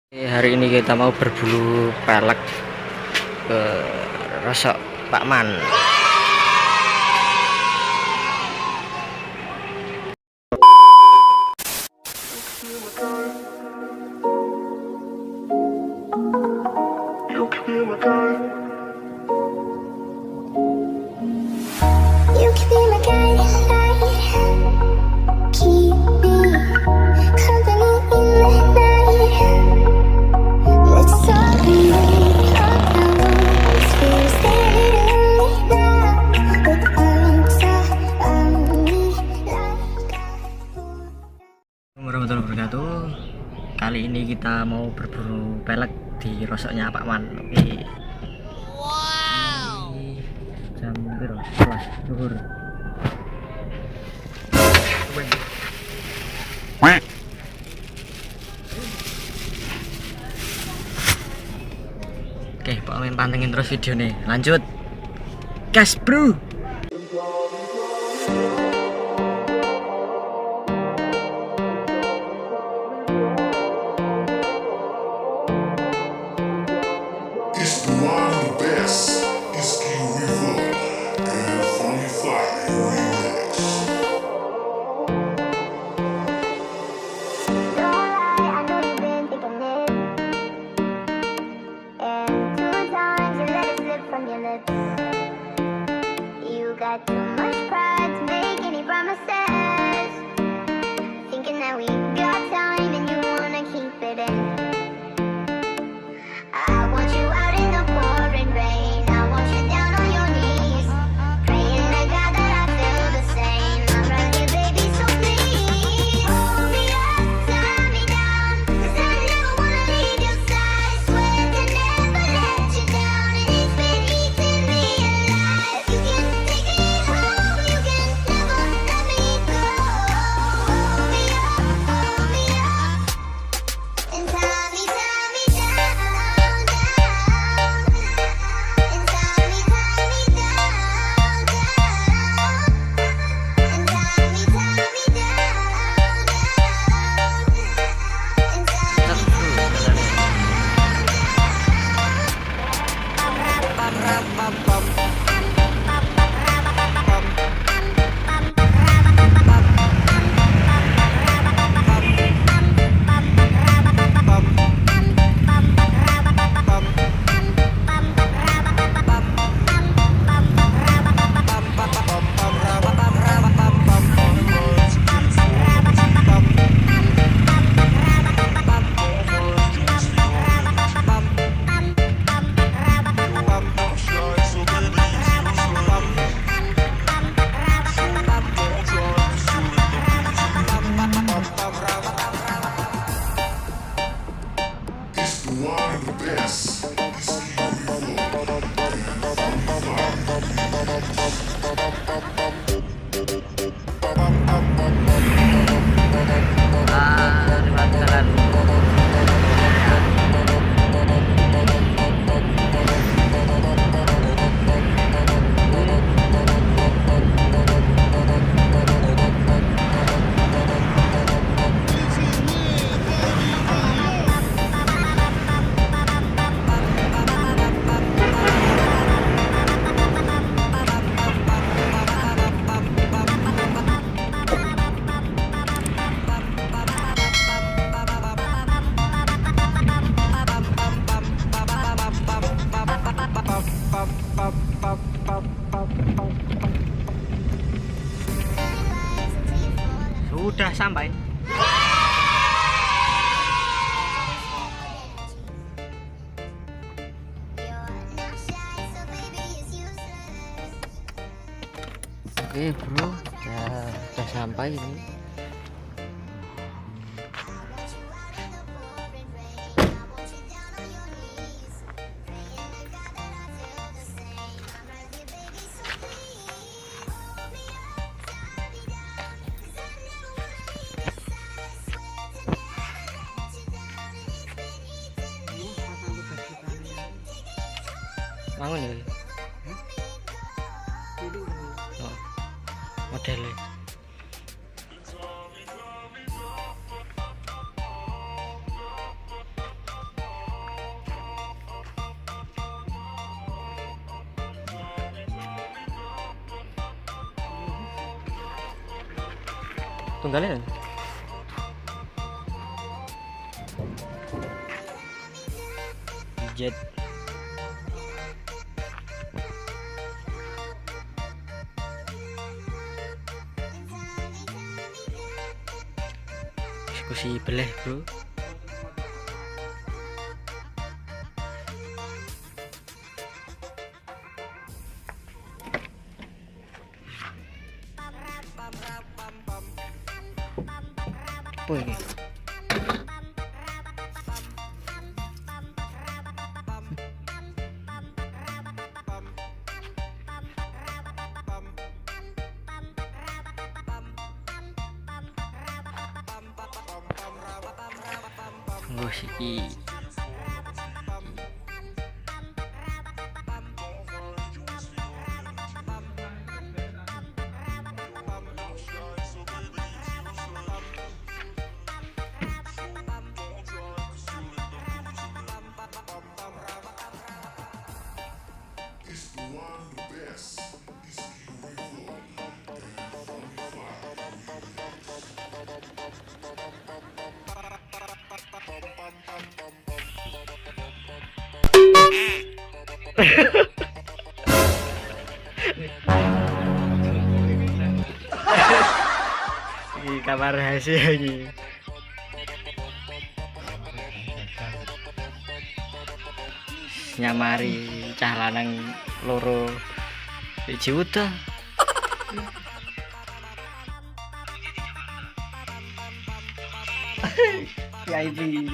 Hari ini kita mau berburu pelek ke Rosok Pak Man. Warahmatullahi wabarakatuh. Kali ini kita mau berburu pelek di rosoknya Pak Man. Oke. Wow. Jam berapa? 11 zuhur. Oke, Pak Man pantengin terus video nih. Lanjut. Gas, bro. Got too much pride to make any promises, thinking that we got time and you wanna keep it in. I want you out in the pouring rain, I want you down on your knees, praying to God that I feel the same. I'm right here, baby, so please hold me up, tie me down, 'cause I never wanna leave your side. Swear to never let you down, and it's been eating me alive. You can take me home, you can never let me go. Hold me up, and tie me down, down, and tie me down, and tie me down, Sudah sampai. Oke bro, sudah sampai ini. Mangun ya. Oh, modelnya. Tunggalin. Jet. Eksekusi beleh, bro. Apa ini? Tunggu sih. Ini kamar rahasia ini. Nyamari cah lanang loro siji udah. Ya ini.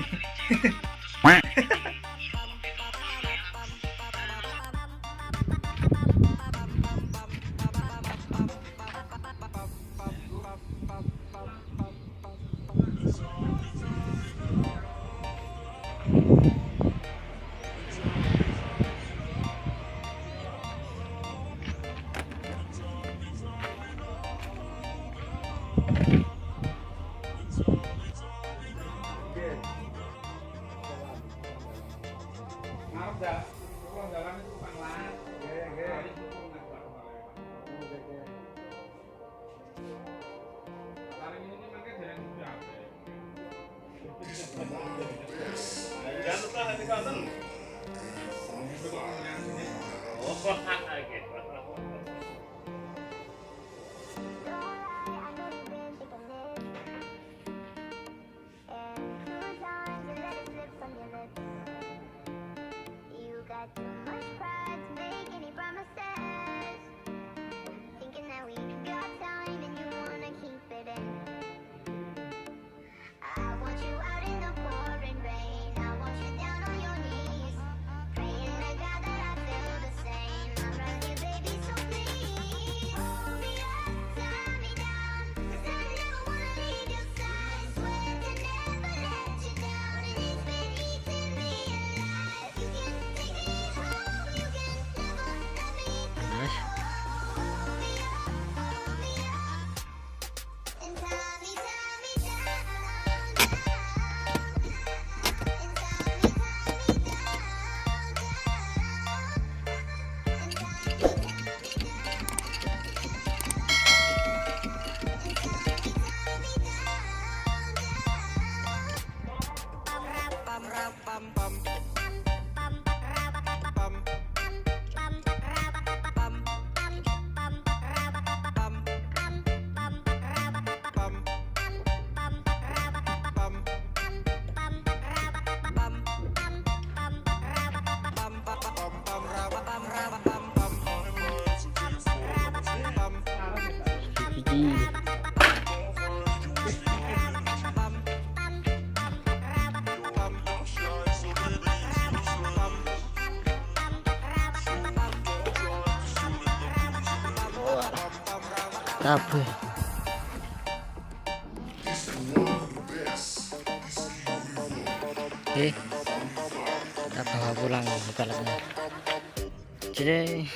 Kabeh. Kita bawa pulang peleknya. Jadi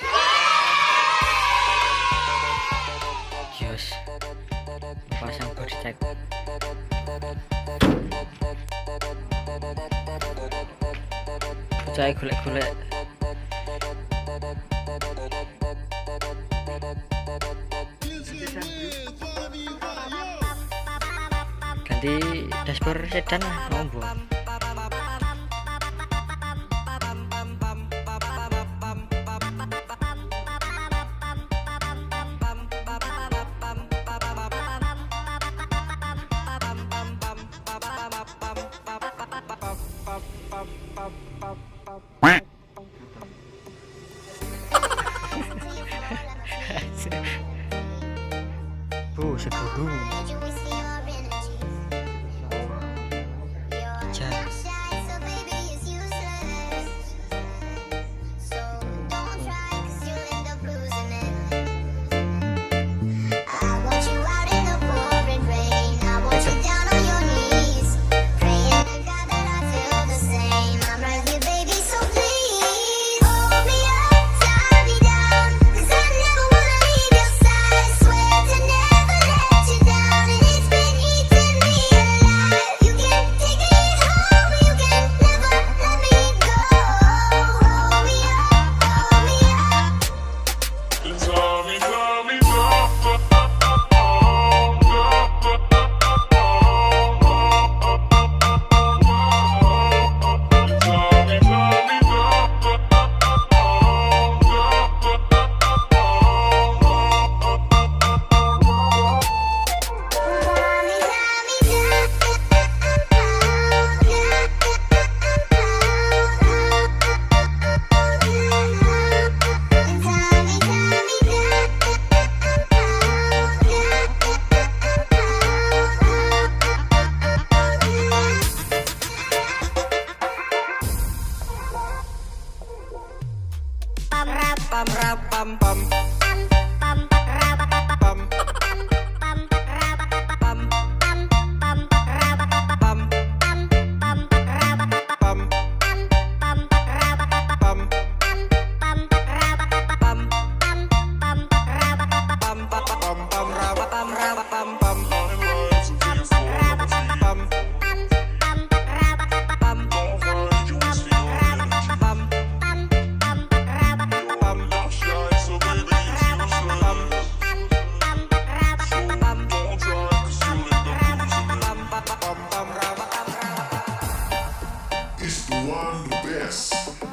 jos pasang body check. Saya golek-golek. ganti dashboard sedan ngombo. Seguru jar. It's the one, the best.